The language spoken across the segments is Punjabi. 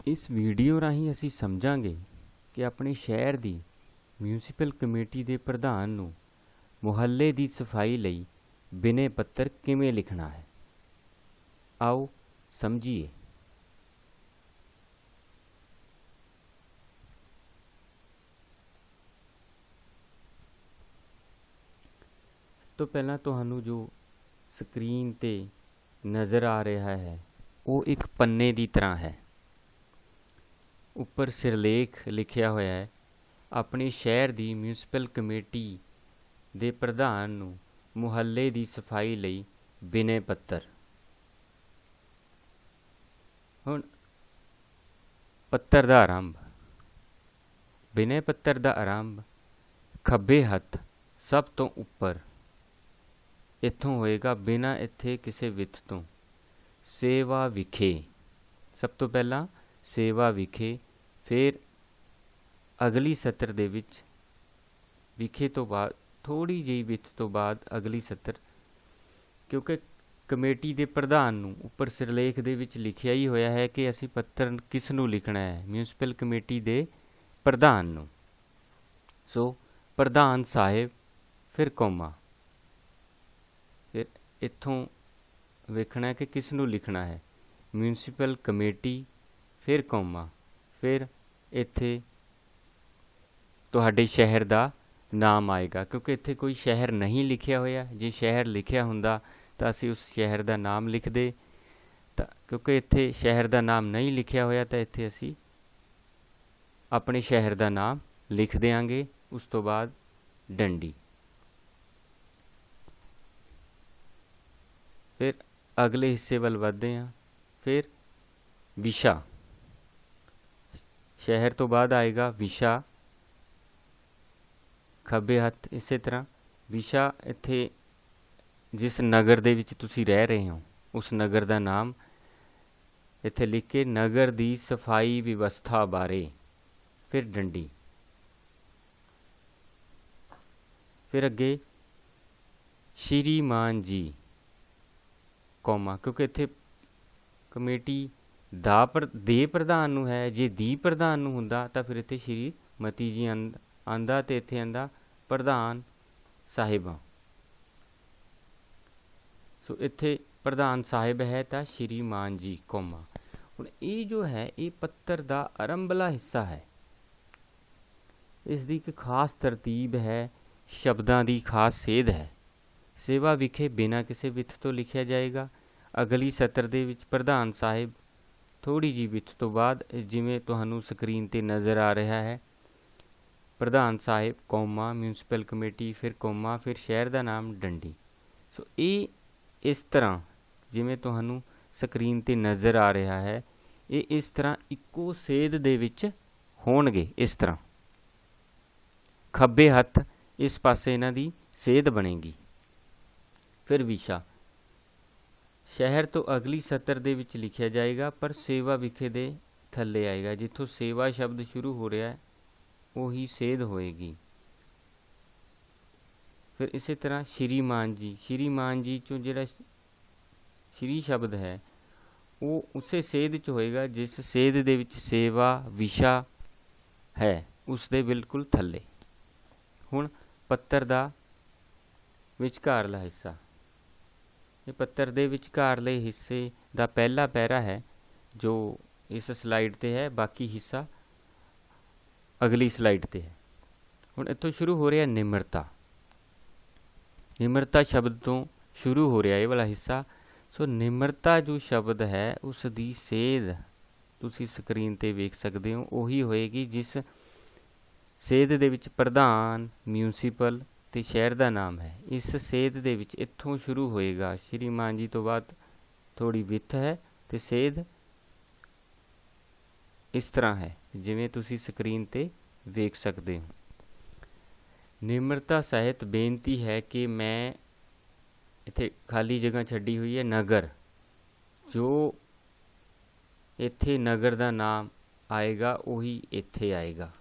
इस वीडियो राਹੀਂ ਅਸੀਂ ਸਮਝਾਂਗੇ ਕਿ ਆਪਣੇ ਸ਼ਹਿਰ ਦੀ ਮਿਊਨਿਸਪਲ ਕਮੇਟੀ ਦੇ ਪ੍ਰਧਾਨ ਨੂੰ ਮੁਹੱਲੇ ਦੀ ਸਫਾਈ ਲਈ ਬਿਨੈ ਪੱਤਰ ਕਿਵੇਂ ਲਿਖਣਾ ਹੈ। ਆਓ ਸਮਝੀਏ। ਸਭ ਤੋਂ ਪਹਿਲਾਂ ਤੁਹਾਨੂੰ ਜੋ ਸਕਰੀਨ ਤੇ ਨਜ਼ਰ ਆ ਰਿਹਾ ਹੈ ਉਹ ਇੱਕ ਪੰਨੇ ਦੀ ਤਰ੍ਹਾਂ ਹੈ। ਉੱਪਰ ਸਿਰਲੇਖ ਲਿਖਿਆ ਹੋਇਆ ਹੈ, ਆਪਣੇ ਸ਼ਹਿਰ ਦੀ ਮਿਊਨਿਸਪਲ ਕਮੇਟੀ ਦੇ ਪ੍ਰਧਾਨ ਨੂੰ ਮੁਹੱਲੇ ਦੀ ਸਫਾਈ ਲਈ ਬਿਨੈ ਪੱਤਰ। ਹੁਣ ਪੱਤਰ ਦਾ ਆਰੰਭ। ਬਿਨੈ ਪੱਤਰ ਦਾ ਆਰੰਭ ਖੱਬੇ ਹੱਥ ਸਭ ਤੋਂ ਉੱਪਰ ਇੱਥੋਂ ਹੋਏਗਾ, ਬਿਨਾਂ ਇੱਥੇ ਕਿਸੇ ਵਿੱਥ ਤੋਂ। ਸੇਵਾ ਵਿਖੇ, ਸਭ ਤੋਂ ਪਹਿਲਾਂ ਸੇਵਾ ਵਿਖੇ, ਫਿਰ ਅਗਲੀ ਸਤਰ ਦੇ ਵਿੱਚ ਵਿਖੇ ਤੋਂ ਬਾਅਦ ਥੋੜ੍ਹੀ ਜਿਹੀ ਵਿੱਥ ਤੋਂ ਬਾਅਦ ਅਗਲੀ ਸਤਰ, ਕਿਉਂਕਿ ਕਮੇਟੀ ਦੇ ਪ੍ਰਧਾਨ ਨੂੰ ਉੱਪਰ ਸਿਰਲੇਖ ਦੇ ਵਿੱਚ ਲਿਖਿਆ ਹੀ ਹੋਇਆ ਹੈ ਕਿ ਅਸੀਂ ਪੱਤਰ ਕਿਸ ਨੂੰ ਲਿਖਣਾ ਹੈ, ਮਿਊਨਿਸਪਲ ਕਮੇਟੀ ਦੇ ਪ੍ਰਧਾਨ ਨੂੰ। ਸੋ ਪ੍ਰਧਾਨ ਸਾਹਿਬ, ਫਿਰ ਕੋਮਾ, ਫਿਰ ਇੱਥੋਂ ਵੇਖਣਾ ਹੈ ਕਿ ਕਿਸ ਨੂੰ ਲਿਖਣਾ ਹੈ, ਮਿਊਨਿਸਪਲ ਕਮੇਟੀ, ਫਿਰ ਕੋਮਾ, ਫਿਰ ਇੱਥੇ ਤੁਹਾਡੇ ਸ਼ਹਿਰ ਦਾ ਨਾਮ ਆਏਗਾ, ਕਿਉਂਕਿ ਇੱਥੇ ਕੋਈ ਸ਼ਹਿਰ ਨਹੀਂ ਲਿਖਿਆ ਹੋਇਆ। ਜੇ ਸ਼ਹਿਰ ਲਿਖਿਆ ਹੁੰਦਾ ਤਾਂ ਅਸੀਂ ਉਸ ਸ਼ਹਿਰ ਦਾ ਨਾਮ ਲਿਖਦੇ, ਤਾਂ ਕਿਉਂਕਿ ਇੱਥੇ ਸ਼ਹਿਰ ਦਾ ਨਾਮ ਨਹੀਂ ਲਿਖਿਆ ਹੋਇਆ ਤਾਂ ਇੱਥੇ ਅਸੀਂ ਆਪਣੇ ਸ਼ਹਿਰ ਦਾ ਨਾਮ ਲਿਖ ਦਿਆਂਗੇ। ਉਸ ਤੋਂ ਬਾਅਦ ਡੰਡੀ, ਫਿਰ ਅਗਲੇ ਹਿੱਸੇ ਵੱਲ ਵੱਧਦੇ ਹਾਂ। ਫਿਰ ਵਿਸ਼ਾ, ਸ਼ਹਿਰ ਤੋਂ ਬਾਅਦ ਆਏਗਾ ਵਿਸ਼ਾ, ਖੱਬੇ ਹੱਥ। ਇਸੇ ਤਰ੍ਹਾਂ ਵਿਸ਼ਾ, ਇੱਥੇ ਜਿਸ ਨਗਰ ਦੇ ਵਿੱਚ ਤੁਸੀਂ ਰਹਿ ਰਹੇ ਹੋ ਉਸ ਨਗਰ ਦਾ ਨਾਮ ਇੱਥੇ ਲਿਖ ਕੇ ਨਗਰ ਦੀ ਸਫਾਈ ਵਿਵਸਥਾ ਬਾਰੇ। ਫਿਰ ਡੰਡੀ, ਫਿਰ ਅੱਗੇ ਸ਼੍ਰੀਮਾਨ ਜੀ, ਕੋਮਾ, ਕਿਉਂਕਿ ਇੱਥੇ ਕਮੇਟੀ ਦੇ ਪ੍ਰਧਾਨ ਨੂੰ ਹੈ। ਜੇ ਦੀ ਪ੍ਰਧਾਨ ਨੂੰ ਹੁੰਦਾ ਤਾਂ ਫਿਰ ਇੱਥੇ ਸ਼੍ਰੀਮਤੀ ਜੀ ਆਂਦਾ ਤੇ ਇੱਥੇ ਆਂਦਾ ਪ੍ਰਧਾਨ ਸਾਹਿਬਾਂ। ਸੋ ਇੱਥੇ ਪ੍ਰਧਾਨ ਸਾਹਿਬ ਹੈ ਤਾਂ ਸ਼੍ਰੀਮਾਨ ਜੀ, ਕੋਮਾ। ਹੁਣ ਇਹ ਜੋ ਹੈ ਇਹ ਪੱਤਰ ਦਾ ਆਰੰਭਲਾ ਹਿੱਸਾ ਹੈ। ਇਸ ਦੀ ਇੱਕ ਖਾਸ ਤਰਤੀਬ ਹੈ, ਸ਼ਬਦਾਂ ਦੀ ਖਾਸ ਸੇਧ ਹੈ। ਸੇਵਾ ਵਿਖੇ ਬਿਨਾਂ ਕਿਸੇ ਵਿੱਥ ਤੋਂ ਲਿਖਿਆ ਜਾਏਗਾ। ਅਗਲੀ ਸਤਰ ਦੇ ਵਿੱਚ ਪ੍ਰਧਾਨ ਸਾਹਿਬ, ਥੋੜ੍ਹੀ ਜਿਹੀ ਵਿੱਥ ਤੋਂ ਬਾਅਦ, ਜਿਵੇਂ ਤੁਹਾਨੂੰ ਸਕਰੀਨ 'ਤੇ ਨਜ਼ਰ ਆ ਰਿਹਾ ਹੈ, ਪ੍ਰਧਾਨ ਸਾਹਿਬ, ਕੋਮਾ, ਮਿਊਨਿਸਪਲ ਕਮੇਟੀ, ਫਿਰ ਕੋਮਾ, ਫਿਰ ਸ਼ਹਿਰ ਦਾ ਨਾਮ ਡੰਡੀ। ਸੋ ਇਹ ਇਸ ਤਰ੍ਹਾਂ ਜਿਵੇਂ ਤੁਹਾਨੂੰ ਸਕਰੀਨ 'ਤੇ ਨਜ਼ਰ ਆ ਰਿਹਾ ਹੈ, ਇਹ ਇਸ ਤਰ੍ਹਾਂ ਇੱਕੋ ਸੇਧ ਦੇ ਵਿੱਚ ਹੋਣਗੇ। ਇਸ ਤਰ੍ਹਾਂ ਖੱਬੇ ਹੱਥ ਇਸ ਪਾਸੇ ਇਹਨਾਂ ਦੀ ਸੇਧ ਬਣੇਗੀ। ਫਿਰ ਵਿਸ਼ਾ, ਸ਼ਹਿਰ ਤੋਂ ਅਗਲੀ ਸਤਰ ਦੇ ਵਿੱਚ ਲਿਖਿਆ ਜਾਏਗਾ, ਪਰ ਸੇਵਾ ਵਿਖੇ ਦੇ ਥੱਲੇ ਆਏਗਾ। ਜਿੱਥੋਂ ਸੇਵਾ ਸ਼ਬਦ ਸ਼ੁਰੂ ਹੋ ਰਿਹਾ ਹੈ ਉਹੀ ਸੇਧ ਹੋਏਗੀ। ਫਿਰ ਇਸੇ ਤਰ੍ਹਾਂ ਸ਼੍ਰੀਮਾਨ ਜੀ, ਸ਼੍ਰੀਮਾਨ ਜੀ 'ਚੋਂ ਜਿਹੜਾ ਸ਼੍ਰੀ ਸ਼ਬਦ ਹੈ ਉਹ ਉਸੇ ਸੇਧ 'ਚ ਹੋਏਗਾ ਜਿਸ ਸੇਧ ਦੇ ਵਿੱਚ ਸੇਵਾ ਵਿਸ਼ਾ ਹੈ, ਉਸ ਦੇ ਬਿਲਕੁਲ ਥੱਲੇ। ਹੁਣ ਪੱਤਰ ਦਾ ਵਿਚਕਾਰਲਾ ਹਿੱਸਾ, ਇਹ ਪੱਤਰ ਦੇ ਵਿਚਕਾਰਲੇ ਹਿੱਸੇ ਦਾ ਪਹਿਲਾ ਪੈਰਾ ਹੈ ਜੋ ਇਸ ਸਲਾਈਡ 'ਤੇ ਹੈ, ਬਾਕੀ ਹਿੱਸਾ ਅਗਲੀ ਸਲਾਈਡ 'ਤੇ ਹੈ। ਹੁਣ ਇੱਥੋਂ ਸ਼ੁਰੂ ਹੋ ਰਿਹਾ ਨਿਮਰਤਾ। ਨਿਮਰਤਾ ਸ਼ਬਦ ਤੋਂ ਸ਼ੁਰੂ ਹੋ ਰਿਹਾ ਇਹ ਵਾਲਾ ਹਿੱਸਾ। ਸੋ ਨਿਮਰਤਾ ਜੋ ਸ਼ਬਦ ਹੈ ਉਸ ਦੀ ਸੇਧ ਤੁਸੀਂ ਸਕਰੀਨ 'ਤੇ ਵੇਖ ਸਕਦੇ ਹੋ, ਉਹੀ ਹੋਏਗੀ ਜਿਸ ਸੇਧ ਦੇ ਵਿੱਚ ਪ੍ਰਧਾਨ, ਮਿਊਨਿਸਪਲ ਤੇ ਸ਼ਹਿਰ ਦਾ ਨਾਮ ਹੈ। ਇਸ ਸੇਧ ਦੇ ਵਿੱਚ ਇੱਥੋਂ ਸ਼ੁਰੂ ਹੋਏਗਾ। ਸ਼੍ਰੀਮਾਨ ਜੀ ਤੋਂ ਬਾਅਦ ਥੋੜ੍ਹੀ ਵਿੱਥ ਹੈ ਤੇ ਸੇਧ ਇਸ ਤਰ੍ਹਾਂ ਹੈ ਜਿਵੇਂ ਤੁਸੀਂ ਸਕਰੀਨ 'ਤੇ ਵੇਖ ਸਕਦੇ ਹੋ। ਨਿਮਰਤਾ ਸਹਿਤ ਬੇਨਤੀ ਹੈ ਕਿ ਮੈਂ, ਇੱਥੇ ਖਾਲੀ ਜਗ੍ਹਾ ਛੱਡੀ ਹੋਈ ਹੈ, ਨਗਰ, ਜੋ ਇੱਥੇ ਨਗਰ ਦਾ ਨਾਮ ਆਏਗਾ ਉਹੀ ਇੱਥੇ ਆਏਗਾ।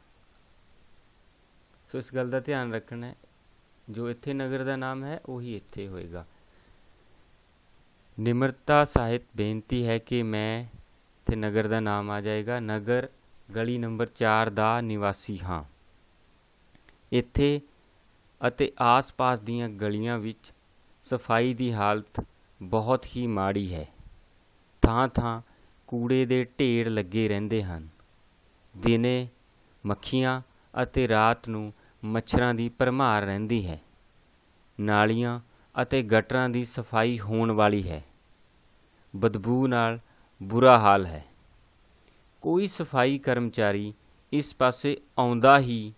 ਸੋ ਇਸ ਗੱਲ ਦਾ ਧਿਆਨ ਰੱਖਣਾ ਹੈ, ਜੋ ਇੱਥੇ ਨਗਰ ਦਾ ਨਾਮ ਹੈ ਉਹੀ ਇੱਥੇ ਹੋਏਗਾ। ਨਿਮਰਤਾ ਸਾਹਿਤ ਬੇਨਤੀ ਹੈ ਕਿ ਮੈਂ ਇੱਥੇ ਨਗਰ ਦਾ ਨਾਮ ਆ ਜਾਏਗਾ। ਨਗਰ ਗਲੀ ਨੰਬਰ 4 ਦਾ ਨਿਵਾਸੀ ਹਾਂ। ਇੱਥੇ ਅਤੇ ਆਸ-ਪਾਸ ਦੀਆਂ ਗਲੀਆਂ ਵਿੱਚ ਸਫਾਈ ਦੀ ਹਾਲਤ ਬਹੁਤ ਹੀ ਮਾੜੀ ਹੈ। ਥਾਂ-ਥਾਂ ਕੂੜੇ ਦੇ ਢੇਰ ਲੱਗੇ ਰਹਿੰਦੇ ਹਨ। ਦਿਨੇ ਮੱਖੀਆਂ ਅਤੇ ਰਾਤ ਨੂੰ ਮੱਛਰਾਂ ਦੀ ਭਰਮਾਰ ਰਹਿੰਦੀ ਹੈ। ਨਾਲੀਆਂ ਅਤੇ ਗਟਰਾਂ ਦੀ ਸਫਾਈ ਹੋਣ ਵਾਲੀ ਹੈ। ਬਦਬੂ ਨਾਲ ਬੁਰਾ ਹਾਲ ਹੈ। ਕੋਈ ਸਫਾਈ ਕਰਮਚਾਰੀ ਇਸ ਪਾਸੇ ਆਉਂਦਾ ਹੀ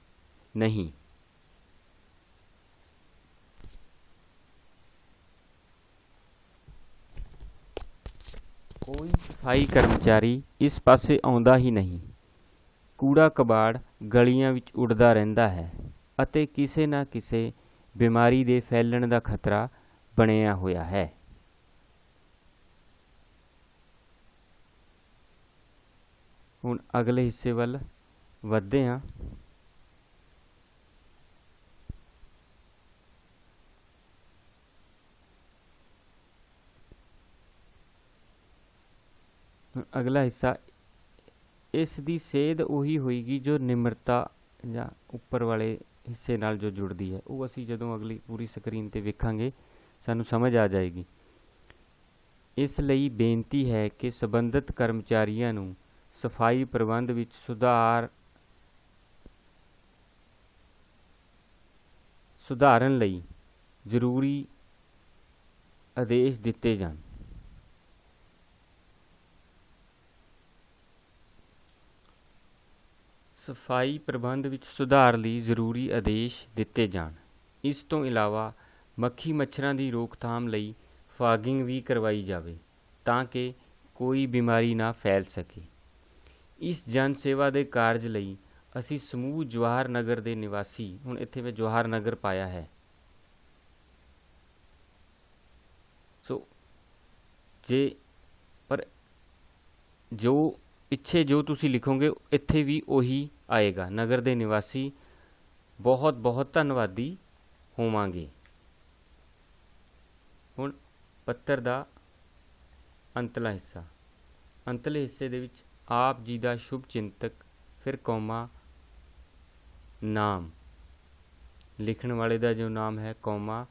ਨਹੀਂ। ਕੋਈ ਸਫਾਈ ਕਰਮਚਾਰੀ ਇਸ ਪਾਸੇ ਆਉਂਦਾ ਹੀ ਨਹੀਂ। ਕੂੜਾ ਕਬਾੜ ਗਲੀਆਂ ਵਿੱਚ ਉੱਡਦਾ ਰਹਿੰਦਾ ਹੈ ਅਤੇ ਕਿਸੇ ਨਾ ਕਿਸੇ ਬਿਮਾਰੀ ਦੇ ਫੈਲਣ ਦਾ ਖਤਰਾ ਬਣਿਆ ਹੋਇਆ ਹੈ। ਹੁਣ ਅਗਲੇ ਹਿੱਸੇ ਵੱਲ ਵਧਦੇ ਹਾਂ। ਅਗਲਾ ਹਿੱਸਾ, ਇਸ ਦੀ ਸੇਧ ਉਹੀ ਹੋਏਗੀ ਜੋ ਨਿਮਰਤਾ ਜਾਂ ਉੱਪਰ ਵਾਲੇ ਹਿੱਸੇ ਨਾਲ ਜੋ ਜੁੜਦੀ ਹੈ। ਉਹ ਅਸੀਂ ਜਦੋਂ ਅਗਲੀ ਪੂਰੀ ਸਕਰੀਨ 'ਤੇ ਵੇਖਾਂਗੇ ਸਾਨੂੰ ਸਮਝ ਆ ਜਾਏਗੀ। ਇਸ ਲਈ ਬੇਨਤੀ ਹੈ ਕਿ ਸੰਬੰਧਿਤ ਕਰਮਚਾਰੀਆਂ ਨੂੰ ਸਫਾਈ ਪ੍ਰਬੰਧ ਵਿੱਚ ਸੁਧਾਰਨ ਲਈ ਜ਼ਰੂਰੀ ਆਦੇਸ਼ ਦਿੱਤੇ ਜਾਣ। ਸਫਾਈ ਪ੍ਰਬੰਧ ਵਿੱਚ ਸੁਧਾਰ ਲਈ ਜ਼ਰੂਰੀ ਆਦੇਸ਼ ਦਿੱਤੇ ਜਾਣ। ਇਸ ਤੋਂ ਇਲਾਵਾ ਮੱਖੀ ਮੱਛਰਾਂ ਦੀ ਰੋਕਥਾਮ ਲਈ ਫਾਗਿੰਗ ਵੀ ਕਰਵਾਈ ਜਾਵੇ ਤਾਂ ਕਿ ਕੋਈ ਬਿਮਾਰੀ ਨਾ ਫੈਲ ਸਕੇ। ਇਸ ਜਨ ਸੇਵਾ ਦੇ ਕਾਰਜ ਲਈ ਅਸੀਂ ਸਮੂਹ ਜਵਾਹਰ ਨਗਰ ਦੇ ਨਿਵਾਸੀ, ਹੁਣ ਇੱਥੇ ਮੈਂ ਜਵਾਹਰ ਨਗਰ ਪਾਇਆ ਹੈ, ਪਰ ਜੋ ਪਿੱਛੇ ਜੋ ਤੁਸੀਂ ਲਿਖੋਗੇ ਇੱਥੇ ਵੀ ਉਹੀ ਆਏਗਾ। ਨਗਰ ਦੇ ਨਿਵਾਸੀ ਬਹੁਤ ਬਹੁਤ ਧੰਨਵਾਦੀ ਹੋਵਾਂਗੇ। ਹੁਣ ਪੱਤਰ ਦਾ ਅੰਤਲਾ ਹਿੱਸਾ। ਅੰਤਲੇ ਹਿੱਸੇ ਦੇ ਵਿੱਚ ਆਪ ਜੀ ਦਾ ਸ਼ੁਭ ਚਿੰਤਕ, ਫਿਰ ਕੌਮਾ ਨਾਮ, ਲਿਖਣ ਵਾਲੇ ਦਾ ਜੋ ਨਾਮ ਹੈ ਕੌਮਾ,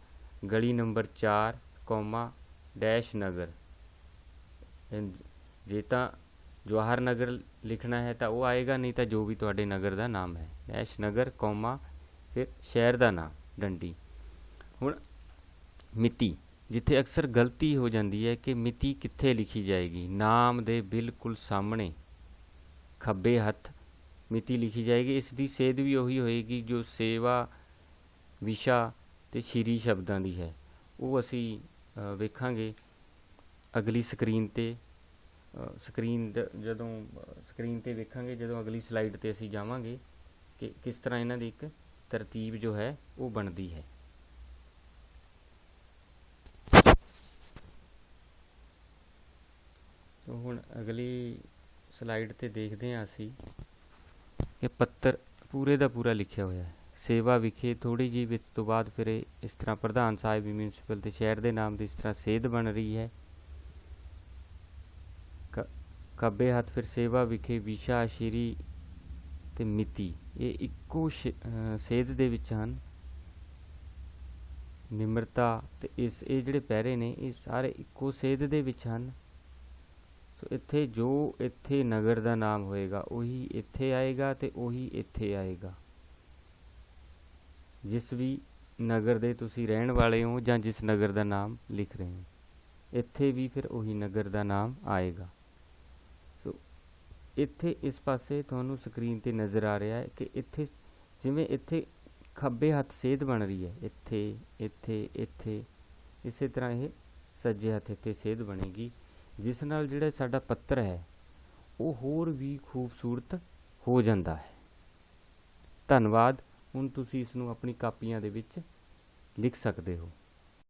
ਗਲੀ ਨੰਬਰ 4 ਕੌਮਾ ਡੈਸ਼ ਨਗਰ। ਜੇ ਤਾਂ ਜਵਾਹਰ ਨਗਰ ਲਿਖਣਾ ਹੈ ਤਾਂ ਉਹ ਆਏਗਾ, ਨਹੀਂ ਤਾਂ ਜੋ ਵੀ ਤੁਹਾਡੇ ਨਗਰ ਦਾ ਨਾਮ ਹੈ ਡੈਸ਼ ਨਗਰ ਕੌਮਾ ਫਿਰ ਸ਼ਹਿਰ ਦਾ ਨਾਮ ਡੰਡੀ। ਹੁਣ ਮਿਤੀ, ਜਿੱਥੇ ਅਕਸਰ ਗਲਤੀ ਹੋ ਜਾਂਦੀ ਹੈ ਕਿ ਮਿਤੀ ਕਿੱਥੇ ਲਿਖੀ ਜਾਏਗੀ। ਨਾਮ ਦੇ ਬਿਲਕੁਲ ਸਾਹਮਣੇ ਖੱਬੇ ਹੱਥ ਮਿਤੀ ਲਿਖੀ ਜਾਏਗੀ। ਇਸ ਦੀ ਸੇਧ ਵੀ ਉਹੀ ਹੋਏਗੀ ਜੋ ਸੇਵਾ, ਵਿਸ਼ਾ ਤੇ ਸ਼੍ਰੀ ਸ਼ਬਦਾਂ ਦੀ ਹੈ। ਉਹ ਅਸੀਂ ਵੇਖਾਂਗੇ ਅਗਲੀ ਸਕਰੀਨ 'ਤੇ। ਜਦੋਂ ਸਕਰੀਨ 'ਤੇ ਵੇਖਾਂਗੇ, ਜਦੋਂ ਅਗਲੀ ਸਲਾਈਡ 'ਤੇ ਅਸੀਂ ਜਾਵਾਂਗੇ ਕਿ ਕਿਸ ਤਰ੍ਹਾਂ ਇਹਨਾਂ ਦੀ ਇੱਕ ਤਰਤੀਬ ਜੋ ਹੈ ਉਹ ਬਣਦੀ ਹੈ। ਹੁਣ ਅਗਲੀ ਸਲਾਈਡ 'ਤੇ ਦੇਖਦੇ ਹਾਂ ਅਸੀਂ ਕਿ ਪੱਤਰ ਪੂਰੇ ਦਾ ਪੂਰਾ ਲਿਖਿਆ ਹੋਇਆ ਹੈ। ਸੇਵਾ ਵਿਖੇ ਥੋੜ੍ਹੀ ਜਿਹੀ ਵਿੱਚ ਤੋਂ ਬਾਅਦ ਫਿਰ ਇਸ ਤਰ੍ਹਾਂ ਪ੍ਰਧਾਨ ਸਾਹਿਬ ਮਿਊਨਿਸਪਲ ਤੇ ਸ਼ਹਿਰ ਦੇ ਨਾਮ ਦੀ ਇਸ ਤਰ੍ਹਾਂ ਸੇਧ ਬਣ ਰਹੀ ਹੈ। ਖੱਬੇ ਹੱਥ ਫਿਰ ਸੇਵਾ ਵਿਖੇ ਵਿਸ਼ਾ, ਸ਼੍ਰੀ ਤੇ ਮਿਤੀ, ਇਹ ਇੱਕੋ ਸੇਧ ਦੇ ਵਿੱਚ ਹਨ। ਨਿਮਰਤਾ ਤੇ ਇਹ ਜਿਹੜੇ ਪੈਰੇ ਨੇ ਇਹ ਸਾਰੇ ਇੱਕੋ ਸੇਧ ਦੇ ਵਿੱਚ ਹਨ। ਸੋ ਇੱਥੇ ਜੋ ਇੱਥੇ ਨਗਰ ਦਾ ਨਾਮ ਹੋਏਗਾ ਉਹੀ ਇੱਥੇ ਆਏਗਾ ਤੇ ਉਹੀ ਇੱਥੇ ਆਏਗਾ। ਜਿਸ ਵੀ ਨਗਰ ਦੇ ਤੁਸੀਂ ਰਹਿਣ ਵਾਲੇ ਹੋ ਜਾਂ ਜਿਸ ਨਗਰ ਦਾ ਨਾਮ ਲਿਖ ਰਹੇ ਹੋ, ਇੱਥੇ ਵੀ ਫਿਰ ਉਹੀ ਨਗਰ ਦਾ ਨਾਮ ਆਏਗਾ। ਸੋ ਇੱਥੇ ਇਸ ਪਾਸੇ ਤੁਹਾਨੂੰ ਸਕਰੀਨ 'ਤੇ ਨਜ਼ਰ ਆ ਰਿਹਾ ਹੈ ਕਿ ਇੱਥੇ ਜਿਵੇਂ ਇੱਥੇ ਖੱਬੇ ਹੱਥ ਸੇਧ ਬਣ ਰਹੀ ਹੈ, ਇੱਥੇ ਇੱਥੇ ਇੱਥੇ, ਇਸੇ ਤਰ੍ਹਾਂ ਇਹ ਸੱਜੇ ਹੱਥ ਇੱਥੇ ਸੇਧ ਬਣੇਗੀ, ਜਿਸ ਨਾਲ ਜਿਹੜਾ ਸਾਡਾ ਪੱਤਰ ਹੈ ਉਹ ਹੋਰ ਵੀ ਖੂਬਸੂਰਤ ਹੋ ਜਾਂਦਾ ਹੈ। ਧੰਨਵਾਦ। ਹੁਣ ਤੁਸੀਂ ਇਸ ਨੂੰ ਆਪਣੀ ਕਾਪੀਆਂ ਦੇ ਵਿੱਚ ਲਿਖ ਸਕਦੇ ਹੋ।